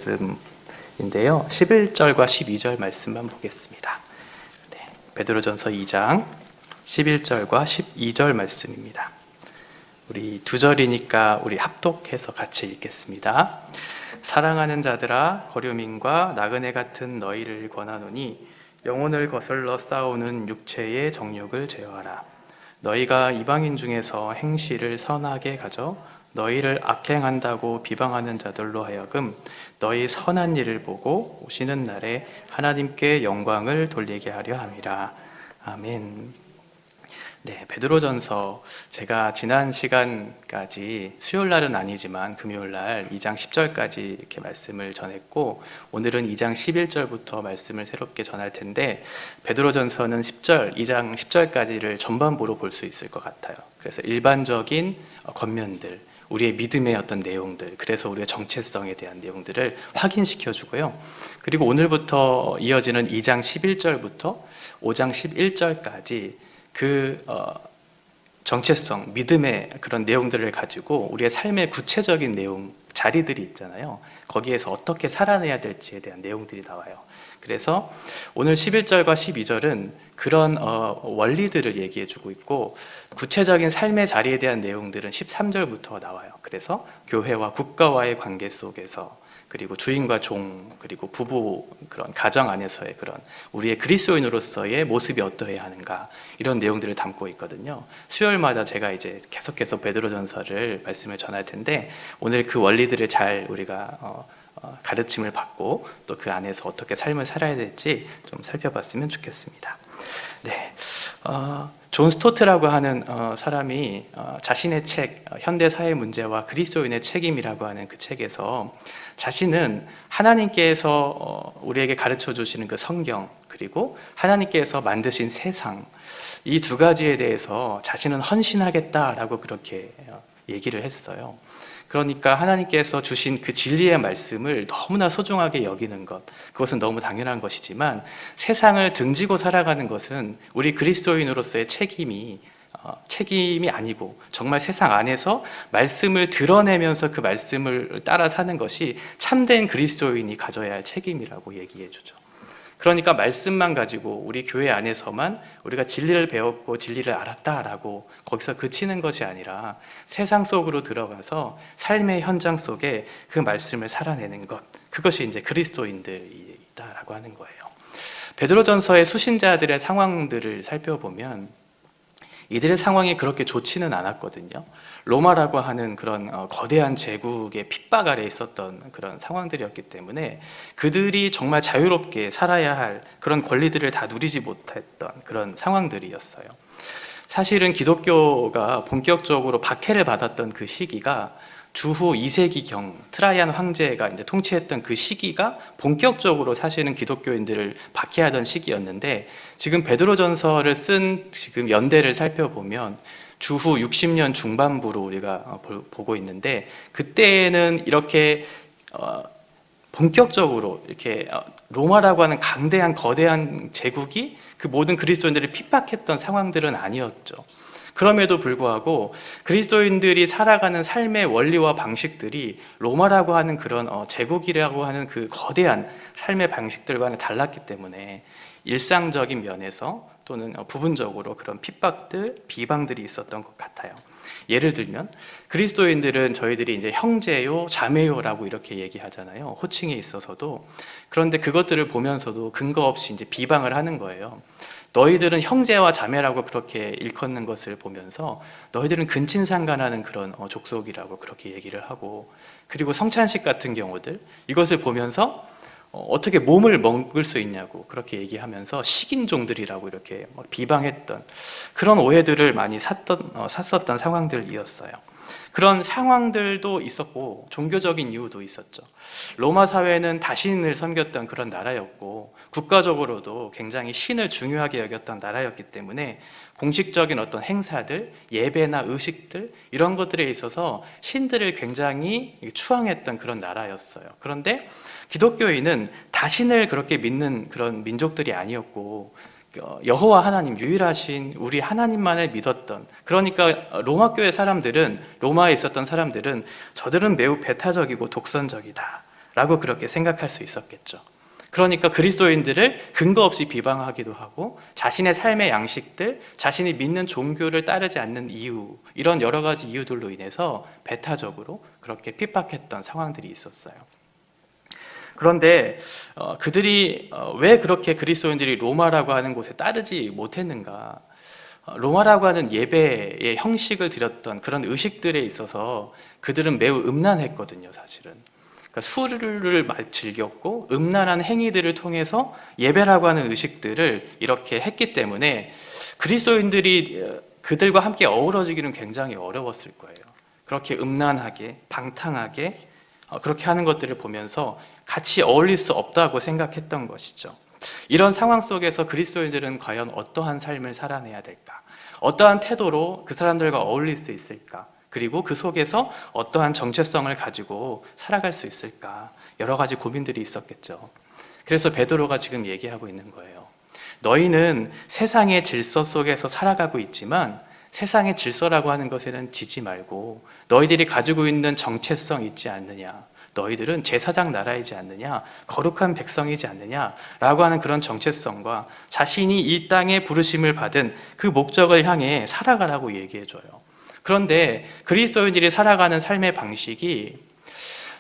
말씀인데요. 11절과 12절 말씀만 보겠습니다. 네, 베드로전서 2장 11절과 12절 말씀입니다. 우리 두 절이니까 우리 합독해서 같이 읽겠습니다. 사랑하는 자들아, 거류민과 나그네 같은 너희를 권하노니 영혼을 거슬러 싸우는 육체의 정욕을 제어하라. 너희가 이방인 중에서 행실을 선하게 가져 너희를 악행한다고 비방하는 자들로 하여금 너희 선한 일을 보고 오시는 날에 하나님께 영광을 돌리게 하려 함이라. 아멘. 네, 베드로전서 제가 지난 시간까지 수요일 날은 아니지만 금요일 날 2장 10절까지 이렇게 말씀을 전했고, 오늘은 2장 11절부터 말씀을 새롭게 전할 텐데, 베드로전서는 2장 10절까지를 전반부로 볼 수 있을 것 같아요. 그래서 일반적인 겉면들, 우리의 믿음의 어떤 내용들, 그래서 우리의 정체성에 대한 내용들을 확인시켜 주고요. 그리고 오늘부터 이어지는 2장 11절부터 5장 11절까지 정체성, 믿음의 그런 내용들을 가지고 우리의 삶의 구체적인 내용, 자리들이 있잖아요. 거기에서 어떻게 살아내야 될지에 대한 내용들이 나와요. 그래서 오늘 11절과 12절은 그런 원리들을 얘기해 주고 있고, 구체적인 삶의 자리에 대한 내용들은 13절부터 나와요. 그래서 교회와 국가와의 관계 속에서, 그리고 주인과 종, 그리고 부부, 그런 가정 안에서의 그런 우리의 그리스도인으로서의 모습이 어떠해야 하는가, 이런 내용들을 담고 있거든요. 수요일마다 제가 이제 계속해서 베드로전서를 말씀을 전할 텐데, 오늘 그 원리들을 잘 우리가 가르침을 받고 또 그 안에서 어떻게 삶을 살아야 될지 좀 살펴봤으면 좋겠습니다. 네, 존 스토트라고 하는 사람이 자신의 책 현대 사회 문제와 그리스도인의 책임이라고 하는 그 책에서 자신은 하나님께서 우리에게 가르쳐 주시는 그 성경, 그리고 하나님께서 만드신 세상, 이 두 가지에 대해서 자신은 헌신하겠다라고 그렇게 얘기를 했어요. 그러니까 하나님께서 주신 그 진리의 말씀을 너무나 소중하게 여기는 것, 그것은 너무 당연한 것이지만, 세상을 등지고 살아가는 것은 우리 그리스도인으로서의 책임이 아니고, 정말 세상 안에서 말씀을 드러내면서 그 말씀을 따라 사는 것이 참된 그리스도인이 가져야 할 책임이라고 얘기해 주죠. 그러니까 말씀만 가지고 우리 교회 안에서만 우리가 진리를 배웠고 진리를 알았다라고 거기서 그치는 것이 아니라, 세상 속으로 들어가서 삶의 현장 속에 그 말씀을 살아내는 것, 그것이 이제 그리스도인들이다라고 하는 거예요. 베드로전서의 수신자들의 상황들을 살펴보면 이들의 상황이 그렇게 좋지는 않았거든요. 로마라고 하는 그런 거대한 제국의 핍박 아래 있었던 그런 상황들이었기 때문에 그들이 정말 자유롭게 살아야 할 그런 권리들을 다 누리지 못했던 그런 상황들이었어요. 사실은 기독교가 본격적으로 박해를 받았던 그 시기가 주후 2세기경 트라이안 황제가 이제 통치했던 그 시기가 본격적으로 사실은 기독교인들을 박해하던 시기였는데, 지금 베드로전서를 쓴 지금 연대를 살펴보면 주후 60년 중반부로 우리가 보고 있는데, 그때는 이렇게 본격적으로 이렇게 로마라고 하는 강대한 거대한 제국이 그 모든 그리스도인들을 핍박했던 상황들은 아니었죠. 그럼에도 불구하고 그리스도인들이 살아가는 삶의 원리와 방식들이 로마라고 하는 그런 제국이라고 하는 그 거대한 삶의 방식들과는 달랐기 때문에 일상적인 면에서 또는 부분적으로 그런 핍박들, 비방들이 있었던 것 같아요. 예를 들면 그리스도인들은 저희들이 이제 형제요, 자매요라고 이렇게 얘기하잖아요. 호칭에 있어서도. 그런데 그것들을 보면서도 근거 없이 이제 비방을 하는 거예요. 너희들은 형제와 자매라고 그렇게 일컫는 것을 보면서 너희들은 근친상간하는 그런 족속이라고 그렇게 얘기를 하고, 그리고 성찬식 같은 경우들, 이것을 보면서 어떻게 몸을 먹을 수 있냐고 그렇게 얘기하면서 식인종들이라고 이렇게 비방했던 그런 오해들을 많이 샀었던 상황들이었어요. 그런 상황들도 있었고 종교적인 이유도 있었죠. 로마 사회는 다신을 섬겼던 그런 나라였고, 국가적으로도 굉장히 신을 중요하게 여겼던 나라였기 때문에 공식적인 어떤 행사들, 예배나 의식들, 이런 것들에 있어서 신들을 굉장히 추앙했던 그런 나라였어요. 그런데 기독교인은 다신을 그렇게 믿는 그런 민족들이 아니었고, 여호와 하나님, 유일하신 우리 하나님만을 믿었던, 그러니까 로마 교회 사람들은, 로마에 있었던 사람들은 저들은 매우 배타적이고 독선적이다 라고 그렇게 생각할 수 있었겠죠. 그러니까 그리스도인들을 근거 없이 비방하기도 하고 자신의 삶의 양식들, 자신이 믿는 종교를 따르지 않는 이유, 이런 여러 가지 이유들로 인해서 배타적으로 그렇게 핍박했던 상황들이 있었어요. 그런데 그들이 왜 그렇게 그리스도인들이 로마라고 하는 곳에 따르지 못했는가? 로마라고 하는 예배의 형식을 드렸던 그런 의식들에 있어서 그들은 매우 음란했거든요, 사실은. 그러니까 술을 즐겼고 음란한 행위들을 통해서 예배라고 하는 의식들을 이렇게 했기 때문에 그리스도인들이 그들과 함께 어우러지기는 굉장히 어려웠을 거예요. 그렇게 음란하게, 방탕하게 그렇게 하는 것들을 보면서 같이 어울릴 수 없다고 생각했던 것이죠. 이런 상황 속에서 그리스도인들은 과연 어떠한 삶을 살아내야 될까? 어떠한 태도로 그 사람들과 어울릴 수 있을까? 그리고 그 속에서 어떠한 정체성을 가지고 살아갈 수 있을까? 여러 가지 고민들이 있었겠죠. 그래서 베드로가 지금 얘기하고 있는 거예요. 너희는 세상의 질서 속에서 살아가고 있지만 세상의 질서라고 하는 것에는 지지 말고 너희들이 가지고 있는 정체성 있지 않느냐? 너희들은 제사장 나라이지 않느냐? 거룩한 백성이지 않느냐? 라고 하는 그런 정체성과 자신이 이 땅에 부르심을 받은 그 목적을 향해 살아가라고 얘기해줘요. 그런데 그리스도인들이 살아가는 삶의 방식이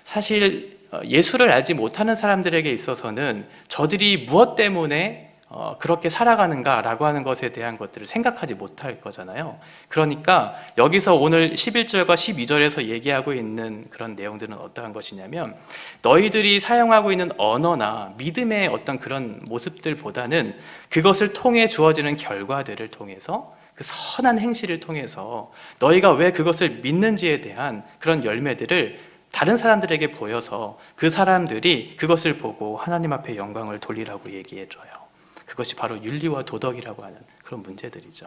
사실 예수를 알지 못하는 사람들에게 있어서는 저들이 무엇 때문에 그렇게 살아가는가라고 하는 것에 대한 것들을 생각하지 못할 거잖아요. 그러니까 여기서 오늘 11절과 12절에서 얘기하고 있는 그런 내용들은 어떠한 것이냐면 너희들이 사용하고 있는 언어나 믿음의 어떤 그런 모습들보다는 그것을 통해 주어지는 결과들을 통해서 그 선한 행실을 통해서 너희가 왜 그것을 믿는지에 대한 그런 열매들을 다른 사람들에게 보여서 그 사람들이 그것을 보고 하나님 앞에 영광을 돌리라고 얘기해줘요. 그것이 바로 윤리와 도덕이라고 하는 그런 문제들이죠.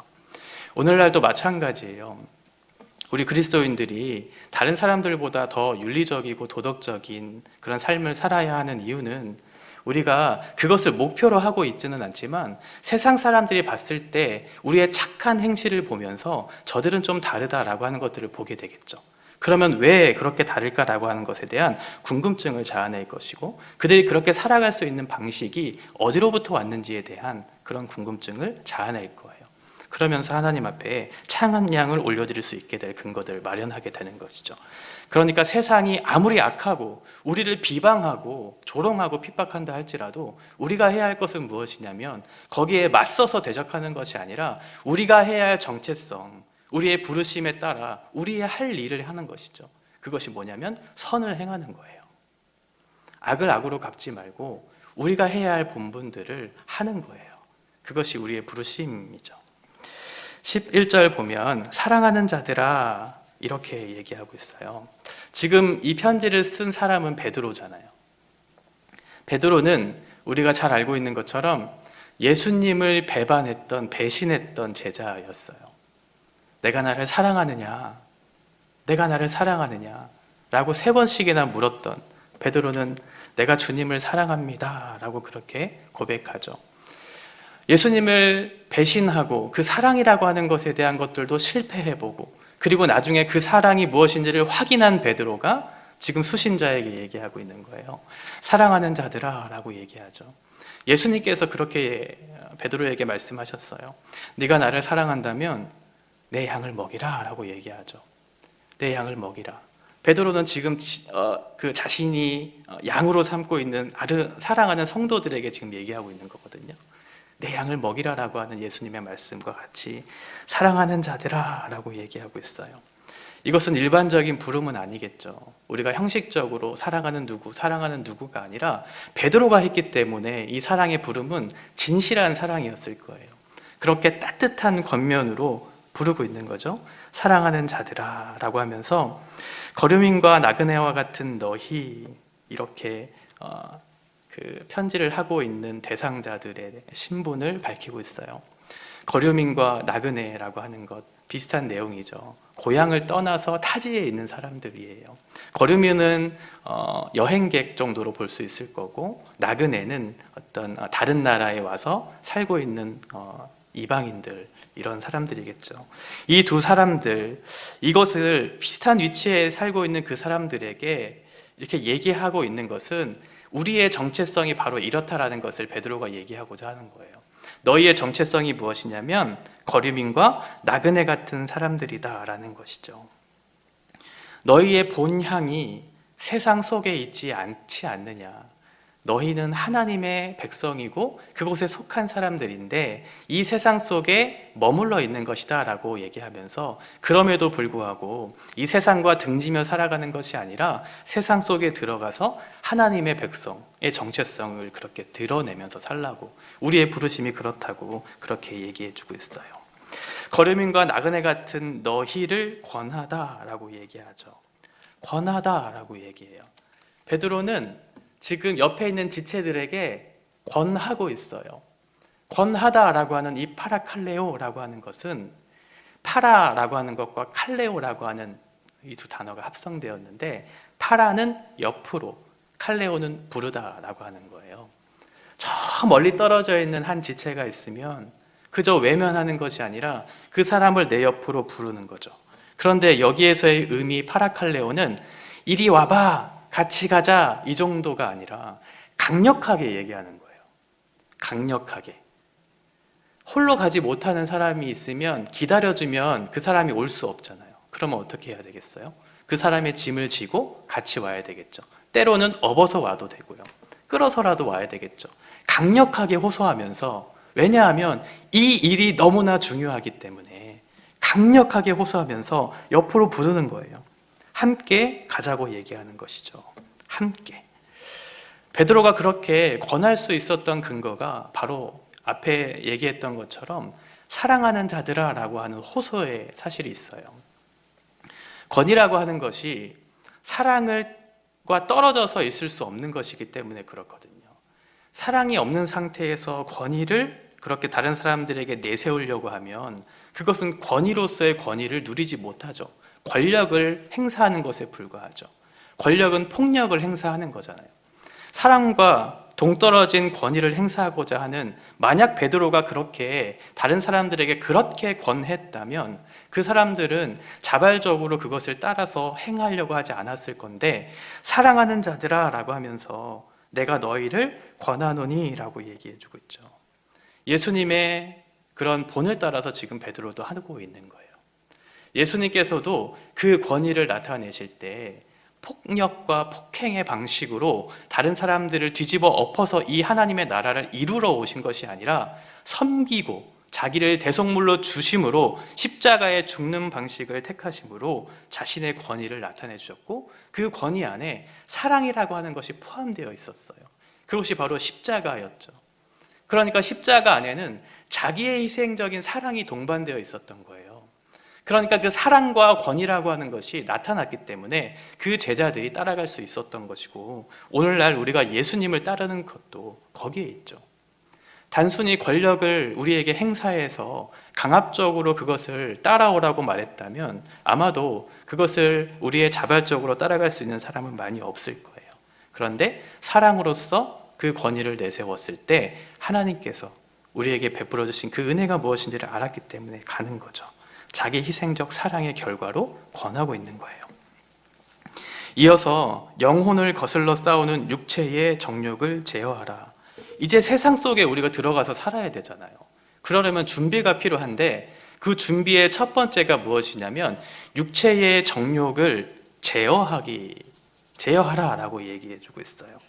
오늘날도 마찬가지예요. 우리 그리스도인들이 다른 사람들보다 더 윤리적이고 도덕적인 그런 삶을 살아야 하는 이유는 우리가 그것을 목표로 하고 있지는 않지만 세상 사람들이 봤을 때 우리의 착한 행실을 보면서 저들은 좀 다르다라고 하는 것들을 보게 되겠죠. 그러면 왜 그렇게 다를까라고 하는 것에 대한 궁금증을 자아낼 것이고 그들이 그렇게 살아갈 수 있는 방식이 어디로부터 왔는지에 대한 그런 궁금증을 자아낼 거예요. 그러면서 하나님 앞에 찬양을 올려드릴 수 있게 될 근거들을 마련하게 되는 것이죠. 그러니까 세상이 아무리 악하고 우리를 비방하고 조롱하고 핍박한다 할지라도 우리가 해야 할 것은 무엇이냐면 거기에 맞서서 대적하는 것이 아니라 우리가 해야 할 정체성, 우리의 부르심에 따라 우리의 할 일을 하는 것이죠. 그것이 뭐냐면 선을 행하는 거예요. 악을 악으로 갚지 말고 우리가 해야 할 본분들을 하는 거예요. 그것이 우리의 부르심이죠. 11절 보면 사랑하는 자들아 이렇게 얘기하고 있어요. 지금 이 편지를 쓴 사람은 베드로잖아요. 베드로는 우리가 잘 알고 있는 것처럼 예수님을 배신했던 제자였어요. 내가 나를 사랑하느냐? 내가 나를 사랑하느냐? 라고 3번씩이나 물었던 베드로는 내가 주님을 사랑합니다 라고 그렇게 고백하죠. 예수님을 배신하고 그 사랑이라고 하는 것에 대한 것들도 실패해보고 그리고 나중에 그 사랑이 무엇인지를 확인한 베드로가 지금 수신자에게 얘기하고 있는 거예요. 사랑하는 자들아 라고 얘기하죠. 예수님께서 그렇게 베드로에게 말씀하셨어요. 네가 나를 사랑한다면 내 양을 먹이라 라고 얘기하죠. 내 양을 먹이라. 베드로는 지금 그 자신이 양으로 삼고 있는 사랑하는 성도들에게 지금 얘기하고 있는 거거든요. 내 양을 먹이라 라고 하는 예수님의 말씀과 같이 사랑하는 자들아 라고 얘기하고 있어요. 이것은 일반적인 부름은 아니겠죠. 우리가 형식적으로 사랑하는 누구가 아니라 베드로가 했기 때문에 이 사랑의 부름은 진실한 사랑이었을 거예요. 그렇게 따뜻한 겉면으로 부르고 있는 거죠. 사랑하는 자들아 라고 하면서 거류민과 나그네와 같은 너희 이렇게 그 편지를 하고 있는 대상자들의 신분을 밝히고 있어요. 거류민과 나그네라고 하는 것 비슷한 내용이죠. 고향을 떠나서 타지에 있는 사람들이에요. 거류민은 여행객 정도로 볼 수 있을 거고 나그네는 어떤 다른 나라에 와서 살고 있는 이방인들 이런 사람들이겠죠. 이 두 사람들 이것을 비슷한 위치에 살고 있는 그 사람들에게 이렇게 얘기하고 있는 것은 우리의 정체성이 바로 이렇다라는 것을 베드로가 얘기하고자 하는 거예요. 너희의 정체성이 무엇이냐면 거류민과 나그네 같은 사람들이다라는 것이죠. 너희의 본향이 세상 속에 있지 않지 않느냐. 너희는 하나님의 백성이고 그곳에 속한 사람들인데 이 세상 속에 머물러 있는 것이다 라고 얘기하면서, 그럼에도 불구하고 이 세상과 등지며 살아가는 것이 아니라 세상 속에 들어가서 하나님의 백성의 정체성을 그렇게 드러내면서 살라고, 우리의 부르심이 그렇다고 그렇게 얘기해 주고 있어요. 거류민과 나그네 같은 너희를 권하다라고 얘기하죠. 권하다라고 얘기해요. 베드로는 지금 옆에 있는 지체들에게 권하고 있어요. 권하다라고 하는 이 파라칼레오라고 하는 것은, 파라라고 하는 것과 칼레오라고 하는 이 두 단어가 합성되었는데, 파라는 옆으로, 칼레오는 부르다라고 하는 거예요. 저 멀리 떨어져 있는 한 지체가 있으면 그저 외면하는 것이 아니라 그 사람을 내 옆으로 부르는 거죠. 그런데 여기에서의 의미 파라칼레오는 이리 와봐, 같이 가자, 이 정도가 아니라 강력하게 얘기하는 거예요. 강력하게. 홀로 가지 못하는 사람이 있으면 기다려주면 그 사람이 올 수 없잖아요. 그러면 어떻게 해야 되겠어요? 그 사람의 짐을 지고 같이 와야 되겠죠. 때로는 업어서 와도 되고요. 끌어서라도 와야 되겠죠. 강력하게 호소하면서, 왜냐하면 이 일이 너무나 중요하기 때문에 강력하게 호소하면서 옆으로 부르는 거예요. 함께 가자고 얘기하는 것이죠. 함께. 베드로가 그렇게 권할 수 있었던 근거가 바로 앞에 얘기했던 것처럼 사랑하는 자들아 라고 하는 호소의 사실이 있어요. 권이라고 하는 것이 사랑과 떨어져서 있을 수 없는 것이기 때문에 그렇거든요. 사랑이 없는 상태에서 권위를 그렇게 다른 사람들에게 내세우려고 하면 그것은 권위로서의 권위를 누리지 못하죠. 권력을 행사하는 것에 불과하죠. 권력은 폭력을 행사하는 거잖아요. 사랑과 동떨어진 권위를 행사하고자 하는, 만약 베드로가 그렇게 다른 사람들에게 그렇게 권했다면 그 사람들은 자발적으로 그것을 따라서 행하려고 하지 않았을 건데, 사랑하는 자들아 라고 하면서 내가 너희를 권하노니 라고 얘기해 주고 있죠. 예수님의 그런 본을 따라서 지금 베드로도 하고 있는 거예요. 예수님께서도 그 권위를 나타내실 때 폭력과 폭행의 방식으로 다른 사람들을 뒤집어 엎어서 이 하나님의 나라를 이루러 오신 것이 아니라 섬기고 자기를 대속물로 주심으로 십자가에 죽는 방식을 택하심으로 자신의 권위를 나타내 주셨고, 그 권위 안에 사랑이라고 하는 것이 포함되어 있었어요. 그것이 바로 십자가였죠. 그러니까 십자가 안에는 자기의 희생적인 사랑이 동반되어 있었던 거예요. 그러니까 그 사랑과 권위라고 하는 것이 나타났기 때문에 그 제자들이 따라갈 수 있었던 것이고, 오늘날 우리가 예수님을 따르는 것도 거기에 있죠. 단순히 권력을 우리에게 행사해서 강압적으로 그것을 따라오라고 말했다면 아마도 그것을 우리의 자발적으로 따라갈 수 있는 사람은 많이 없을 거예요. 그런데 사랑으로서 그 권위를 내세웠을 때 하나님께서 우리에게 베풀어 주신 그 은혜가 무엇인지를 알았기 때문에 가는 거죠. 자기 희생적 사랑의 결과로 권하고 있는 거예요. 이어서 영혼을 거슬러 싸우는 육체의 정욕을 제어하라. 이제 세상 속에 우리가 들어가서 살아야 되잖아요. 그러려면 준비가 필요한데, 그 준비의 첫 번째가 무엇이냐면 육체의 정욕을 제어하라라고 얘기해 주고 있어요.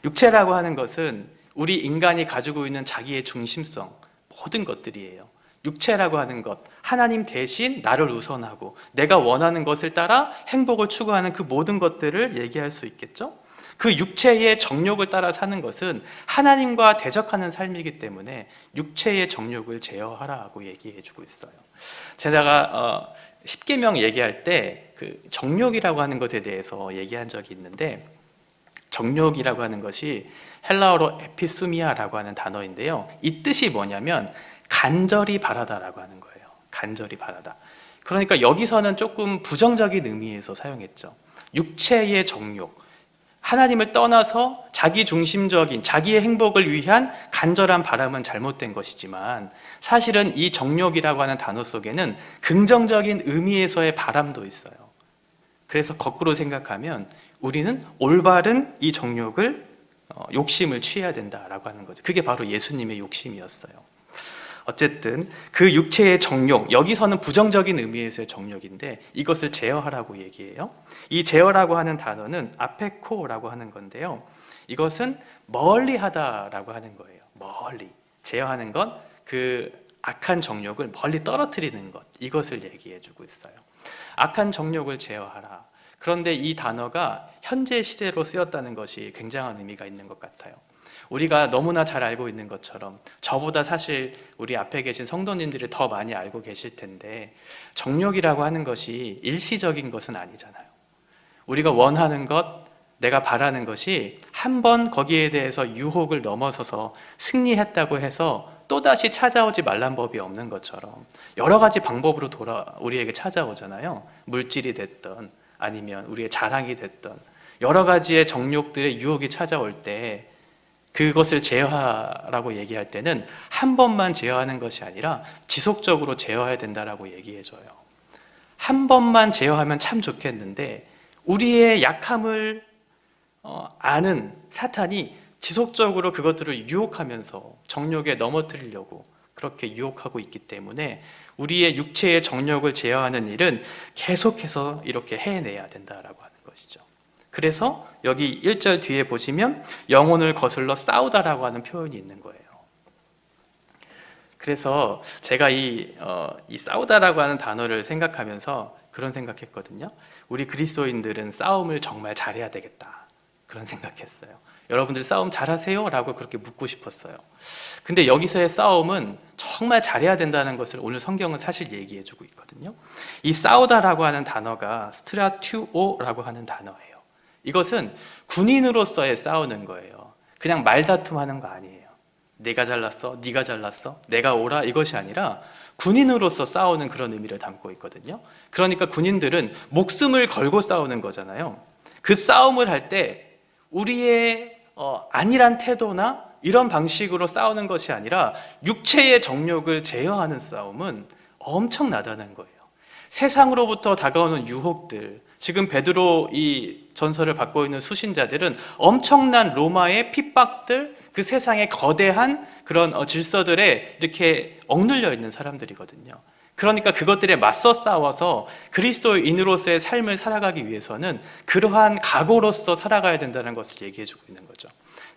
육체라고 하는 것은 우리 인간이 가지고 있는 자기의 중심성, 모든 것들이에요. 육체라고 하는 것, 하나님 대신 나를 우선하고 내가 원하는 것을 따라 행복을 추구하는 그 모든 것들을 얘기할 수 있겠죠? 그 육체의 정욕을 따라 사는 것은 하나님과 대적하는 삶이기 때문에 육체의 정욕을 제어하라고 얘기해 주고 있어요. 제가 십계명 얘기할 때 그 정욕이라고 하는 것에 대해서 얘기한 적이 있는데, 정욕이라고 하는 것이 헬라어로 에피수미아라고 하는 단어인데요. 이 뜻이 뭐냐면 간절히 바라다라고 하는 거예요. 간절히 바라다. 그러니까 여기서는 조금 부정적인 의미에서 사용했죠. 육체의 정욕, 하나님을 떠나서 자기 중심적인 자기의 행복을 위한 간절한 바람은 잘못된 것이지만, 사실은 이 정욕이라고 하는 단어 속에는 긍정적인 의미에서의 바람도 있어요. 그래서 거꾸로 생각하면 우리는 올바른 이 정욕을 욕심을 취해야 된다라고 하는 거죠. 그게 바로 예수님의 욕심이었어요. 어쨌든 그 육체의 정욕, 여기서는 부정적인 의미에서의 정욕인데 이것을 제어하라고 얘기해요. 이 제어라고 하는 단어는 아페코라고 하는 건데요. 이것은 멀리하다라고 하는 거예요. 멀리. 제어하는 건 그 악한 정욕을 멀리 떨어뜨리는 것, 이것을 얘기해 주고 있어요. 악한 정욕을 제어하라. 그런데 이 단어가 현재 시대로 쓰였다는 것이 굉장한 의미가 있는 것 같아요. 우리가 너무나 잘 알고 있는 것처럼, 저보다 사실 우리 앞에 계신 성도님들이 더 많이 알고 계실 텐데, 정욕이라고 하는 것이 일시적인 것은 아니잖아요. 우리가 원하는 것, 내가 바라는 것이 한 번 거기에 대해서 유혹을 넘어서서 승리했다고 해서 또다시 찾아오지 말란 법이 없는 것처럼 여러 가지 방법으로 우리에게 찾아오잖아요. 물질이 됐던, 아니면 우리의 자랑이 됐던 여러 가지의 정욕들의 유혹이 찾아올 때, 그것을 제어하라고 얘기할 때는 한 번만 제어하는 것이 아니라 지속적으로 제어해야 된다라고 얘기해줘요. 한 번만 제어하면 참 좋겠는데, 우리의 약함을 아는 사탄이 지속적으로 그것들을 유혹하면서 정욕에 넘어뜨리려고 그렇게 유혹하고 있기 때문에 우리의 육체의 정욕을 제어하는 일은 계속해서 이렇게 해내야 된다라고 하는 것이죠. 그래서 여기 1절 뒤에 보시면 영혼을 거슬러 싸우다라고 하는 표현이 있는 거예요. 그래서 제가 이 싸우다라고 하는 단어를 생각하면서 그런 생각했거든요. 우리 그리스도인들은 싸움을 정말 잘해야 되겠다, 그런 생각했어요. 여러분들 싸움 잘하세요? 라고 그렇게 묻고 싶었어요. 근데 여기서의 싸움은 정말 잘해야 된다는 것을 오늘 성경은 사실 얘기해주고 있거든요. 이 싸우다라고 하는 단어가 스트라튜오라고 하는 단어예요. 이것은 군인으로서의 싸우는 거예요. 그냥 말다툼하는 거 아니에요. 내가 잘났어, 네가 잘났어, 내가 오라, 이것이 아니라 군인으로서 싸우는 그런 의미를 담고 있거든요. 그러니까 군인들은 목숨을 걸고 싸우는 거잖아요. 그 싸움을 할 때 우리의 안일한 태도나 이런 방식으로 싸우는 것이 아니라 육체의 정욕을 제어하는 싸움은 엄청나다는 거예요. 세상으로부터 다가오는 유혹들, 지금 베드로 이 전설을 받고 있는 수신자들은 엄청난 로마의 핍박들, 그 세상의 거대한 그런 질서들에 이렇게 억눌려 있는 사람들이거든요. 그러니까 그것들에 맞서 싸워서 그리스도인으로서의 삶을 살아가기 위해서는 그러한 각오로서 살아가야 된다는 것을 얘기해주고 있는 거죠.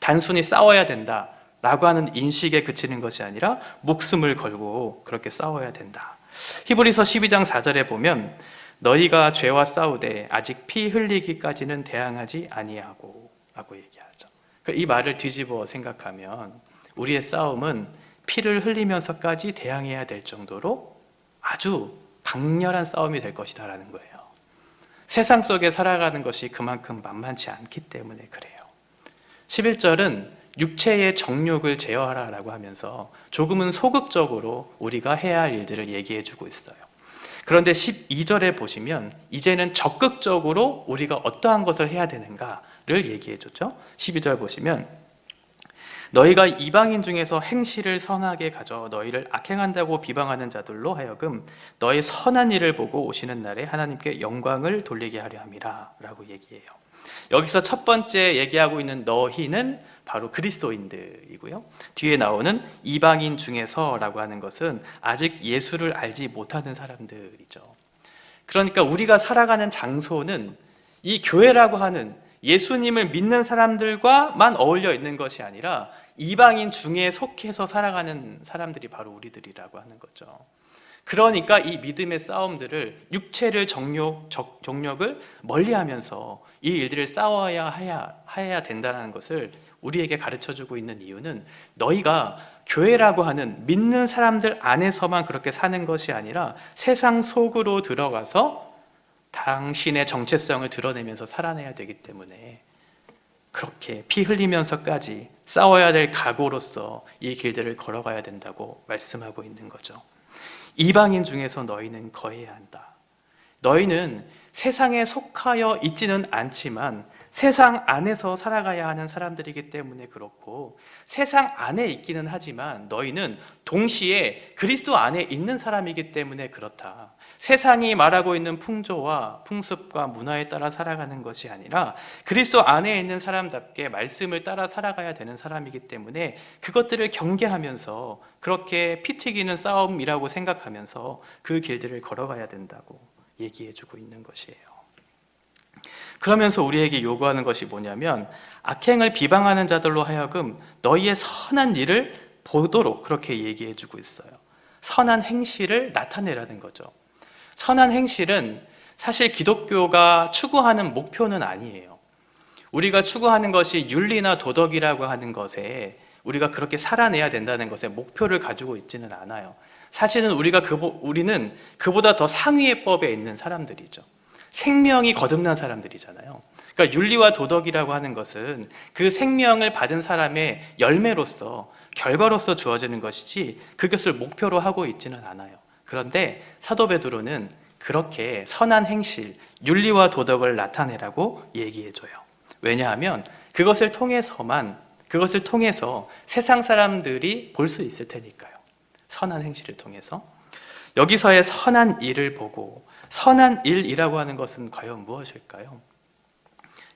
단순히 싸워야 된다라고 하는 인식에 그치는 것이 아니라 목숨을 걸고 그렇게 싸워야 된다. 히브리서 12장 4절에 보면 너희가 죄와 싸우되 아직 피 흘리기까지는 대항하지 아니하고 라고 얘기하죠. 이 말을 뒤집어 생각하면 우리의 싸움은 피를 흘리면서까지 대항해야 될 정도로 아주 강렬한 싸움이 될 것이다 라는 거예요. 세상 속에 살아가는 것이 그만큼 만만치 않기 때문에 그래요. 11절은 육체의 정욕을 제어하라 라고 하면서 조금은 소극적으로 우리가 해야 할 일들을 얘기해 주고 있어요. 그런데 12절에 보시면 이제는 적극적으로 우리가 어떠한 것을 해야 되는가를 얘기해 줬죠. 12절 보시면 너희가 이방인 중에서 행실을 선하게 가져 너희를 악행한다고 비방하는 자들로 하여금 너희 선한 일을 보고 오시는 날에 하나님께 영광을 돌리게 하려 함이라 라고 얘기해요. 여기서 첫 번째 얘기하고 있는 너희는 바로 그리스도인들이고요. 뒤에 나오는 이방인 중에서라고 하는 것은 아직 예수를 알지 못하는 사람들이죠. 그러니까 우리가 살아가는 장소는 이 교회라고 하는 예수님을 믿는 사람들과만 어울려 있는 것이 아니라 이방인 중에 속해서 살아가는 사람들이 바로 우리들이라고 하는 거죠. 그러니까 이 믿음의 싸움들을 육체를 정욕을 멀리하면서 이 일들을 싸워야 해야 된다는 것을 우리에게 가르쳐주고 있는 이유는 너희가 교회라고 하는 믿는 사람들 안에서만 그렇게 사는 것이 아니라 세상 속으로 들어가서 당신의 정체성을 드러내면서 살아내야 되기 때문에 그렇게 피 흘리면서까지 싸워야 될 각오로서 이 길들을 걸어가야 된다고 말씀하고 있는 거죠. 이방인 중에서 너희는 거해야 한다. 너희는 세상에 속하여 있지는 않지만 세상 안에서 살아가야 하는 사람들이기 때문에 그렇고, 세상 안에 있기는 하지만 너희는 동시에 그리스도 안에 있는 사람이기 때문에 그렇다. 세상이 말하고 있는 풍조와 풍습과 문화에 따라 살아가는 것이 아니라 그리스도 안에 있는 사람답게 말씀을 따라 살아가야 되는 사람이기 때문에 그것들을 경계하면서 그렇게 피 튀기는 싸움이라고 생각하면서 그 길들을 걸어가야 된다고 얘기해주고 있는 것이에요. 그러면서 우리에게 요구하는 것이 뭐냐면 악행을 비방하는 자들로 하여금 너희의 선한 일을 보도록 그렇게 얘기해주고 있어요. 선한 행실을 나타내라는 거죠. 선한 행실은 사실 기독교가 추구하는 목표는 아니에요. 우리가 추구하는 것이 윤리나 도덕이라고 하는 것에 우리가 그렇게 살아내야 된다는 것에 목표를 가지고 있지는 않아요. 사실은 우리는 그보다 더 상위의 법에 있는 사람들이죠. 생명이 거듭난 사람들이잖아요. 그러니까 윤리와 도덕이라고 하는 것은 그 생명을 받은 사람의 열매로서 결과로서 주어지는 것이지 그것을 목표로 하고 있지는 않아요. 그런데 사도 베드로는 그렇게 선한 행실, 윤리와 도덕을 나타내라고 얘기해줘요. 왜냐하면 그것을 통해서 세상 사람들이 볼 수 있을 테니까요. 선한 행실을 통해서. 여기서의 선한 일을 보고, 선한 일이라고 하는 것은 과연 무엇일까요?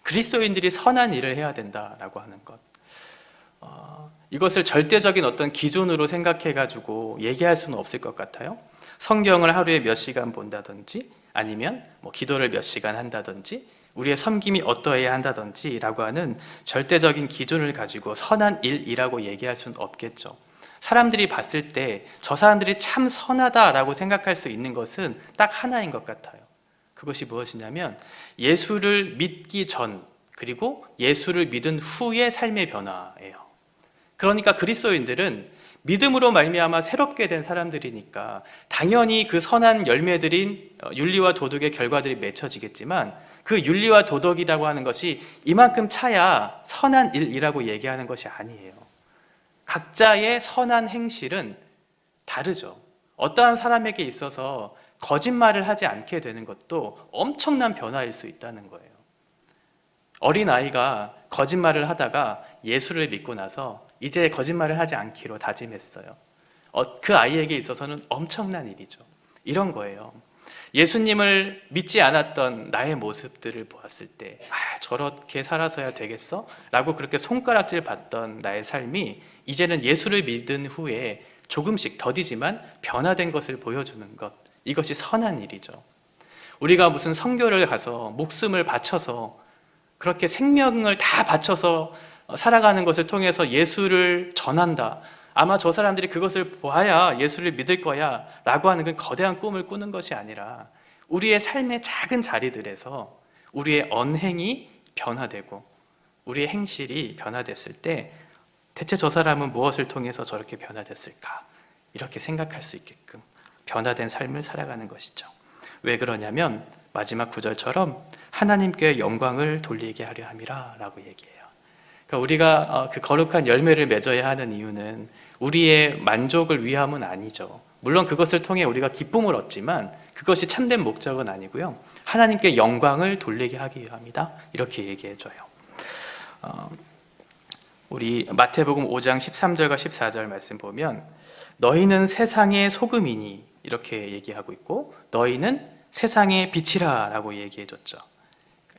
그리스도인들이 선한 일을 해야 된다라고 하는 것. 이것을 절대적인 어떤 기준으로 생각해가지고 얘기할 수는 없을 것 같아요. 성경을 하루에 몇 시간 본다든지 아니면 기도를 몇 시간 한다든지 우리의 섬김이 어떠해야 한다든지 라고 하는 절대적인 기준을 가지고 선한 일이라고 얘기할 수는 없겠죠. 사람들이 봤을 때 저 사람들이 참 선하다라고 생각할 수 있는 것은 딱 하나인 것 같아요. 그것이 무엇이냐면 예수를 믿기 전 그리고 예수를 믿은 후의 삶의 변화예요. 그러니까 그리스도인들은 믿음으로 말미암아 새롭게 된 사람들이니까 당연히 그 선한 열매들인 윤리와 도덕의 결과들이 맺혀지겠지만 그 윤리와 도덕이라고 하는 것이 이만큼 차야 선한 일이라고 얘기하는 것이 아니에요. 각자의 선한 행실은 다르죠. 어떠한 사람에게 있어서 거짓말을 하지 않게 되는 것도 엄청난 변화일 수 있다는 거예요. 어린아이가 거짓말을 하다가 예수를 믿고 나서 이제 거짓말을 하지 않기로 다짐했어요. 그 아이에게 있어서는 엄청난 일이죠. 이런 거예요. 예수님을 믿지 않았던 나의 모습들을 보았을 때 저렇게 살아서야 되겠어? 라고 그렇게 손가락질 받던 나의 삶이 이제는 예수를 믿은 후에 조금씩 더디지만 변화된 것을 보여주는 것, 이것이 선한 일이죠. 우리가 무슨 선교를 가서 목숨을 바쳐서 그렇게 생명을 다 바쳐서 살아가는 것을 통해서 예수를 전한다. 아마 저 사람들이 그것을 보아야 예수를 믿을 거야 라고 하는 그 거대한 꿈을 꾸는 것이 아니라 우리의 삶의 작은 자리들에서 우리의 언행이 변화되고 우리의 행실이 변화됐을 때 대체 저 사람은 무엇을 통해서 저렇게 변화됐을까? 이렇게 생각할 수 있게끔 변화된 삶을 살아가는 것이죠. 왜 그러냐면 마지막 구절처럼 하나님께 영광을 돌리게 하려 함이라 라고 얘기해요. 그러니까 우리가 그 거룩한 열매를 맺어야 하는 이유는 우리의 만족을 위함은 아니죠. 물론 그것을 통해 우리가 기쁨을 얻지만 그것이 참된 목적은 아니고요. 하나님께 영광을 돌리게 하기 위함이다. 이렇게 얘기해줘요. 우리 마태복음 5장 13절과 14절 말씀 보면 너희는 세상의 소금이니 이렇게 얘기하고 있고 너희는 세상의 빛이라 라고 얘기해줬죠.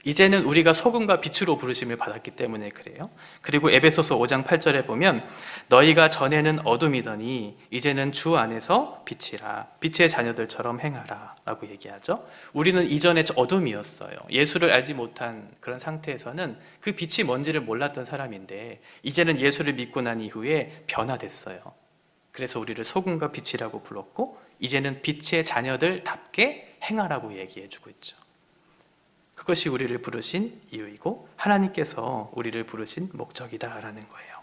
이제는 우리가 소금과 빛으로 부르심을 받았기 때문에 그래요. 그리고 에베소서 5장 8절에 보면 너희가 전에는 어둠이더니 이제는 주 안에서 빛이라 빛의 자녀들처럼 행하라 라고 얘기하죠. 우리는 이전에 어둠이었어요. 예수를 알지 못한 그런 상태에서는 그 빛이 뭔지를 몰랐던 사람인데 이제는 예수를 믿고 난 이후에 변화됐어요. 그래서 우리를 소금과 빛이라고 불렀고 이제는 빛의 자녀들답게 행하라고 얘기해주고 있죠. 그것이 우리를 부르신 이유이고 하나님께서 우리를 부르신 목적이다라는 거예요.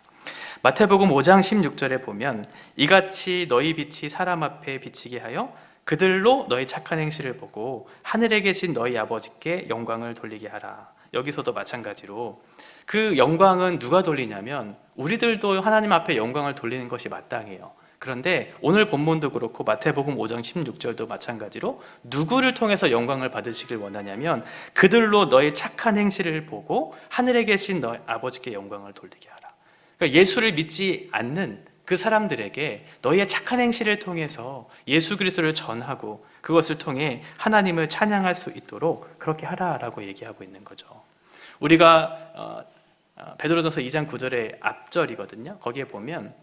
마태복음 5장 16절에 보면 이같이 너희 빛이 사람 앞에 비치게 하여 그들로 너희 착한 행실을 보고 하늘에 계신 너희 아버지께 영광을 돌리게 하라. 여기서도 마찬가지로 그 영광은 누가 돌리냐면 우리들도 하나님 앞에 영광을 돌리는 것이 마땅해요. 그런데 오늘 본문도 그렇고 마태복음 5장 16절도 마찬가지로 누구를 통해서 영광을 받으시길 원하냐면 그들로 너의 착한 행실을 보고 하늘에 계신 너희 아버지께 영광을 돌리게 하라. 그러니까 예수를 믿지 않는 그 사람들에게 너희의 착한 행실을 통해서 예수 그리스도를 전하고 그것을 통해 하나님을 찬양할 수 있도록 그렇게 하라라고 얘기하고 있는 거죠. 우리가 베드로전서 2장 9절의 앞절이거든요. 거기에 보면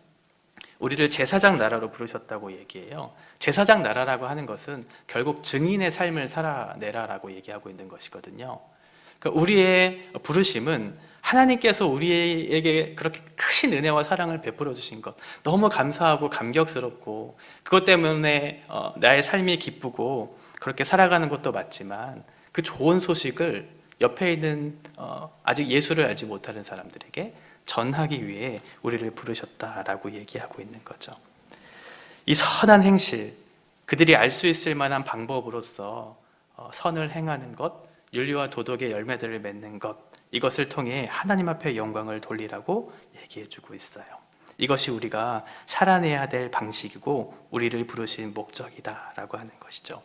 우리를 제사장 나라로 부르셨다고 얘기해요. 제사장 나라라고 하는 것은 결국 증인의 삶을 살아내라라고 얘기하고 있는 것이거든요. 그러니까 우리의 부르심은 하나님께서 우리에게 그렇게 크신 은혜와 사랑을 베풀어 주신 것 너무 감사하고 감격스럽고 그것 때문에 나의 삶이 기쁘고 그렇게 살아가는 것도 맞지만 그 좋은 소식을 옆에 있는 아직 예수를 알지 못하는 사람들에게 전하기 위해 우리를 부르셨다라고 얘기하고 있는 거죠. 이 선한 행실, 그들이 알 수 있을 만한 방법으로서 선을 행하는 것, 윤리와 도덕의 열매들을 맺는 것, 이것을 통해 하나님 앞에 영광을 돌리라고 얘기해주고 있어요. 이것이 우리가 살아내야 될 방식이고 우리를 부르신 목적이다라고 하는 것이죠.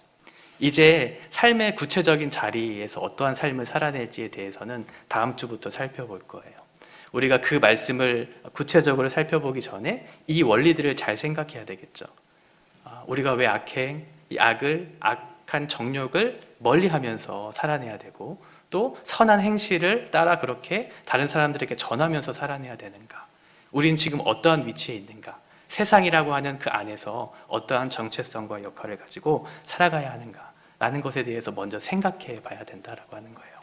이제 삶의 구체적인 자리에서 어떠한 삶을 살아낼지에 대해서는 다음 주부터 살펴볼 거예요. 우리가 그 말씀을 구체적으로 살펴보기 전에 이 원리들을 잘 생각해야 되겠죠. 우리가 왜 이 악한 정욕을 멀리하면서 살아내야 되고 또 선한 행실을 따라 그렇게 다른 사람들에게 전하면서 살아내야 되는가? 우린 지금 어떠한 위치에 있는가? 세상이라고 하는 그 안에서 어떠한 정체성과 역할을 가지고 살아가야 하는가? 라는 것에 대해서 먼저 생각해 봐야 된다라고 하는 거예요.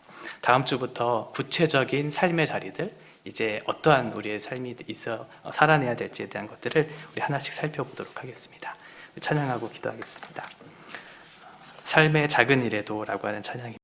다음 주부터 구체적인 삶의 자리들, 이제 어떠한 우리의 삶이 있어 살아내야 될지에 대한 것들을 우리 하나씩 살펴보도록 하겠습니다. 찬양하고 기도하겠습니다. 삶의 작은 일에도 라고 하는 찬양입니다.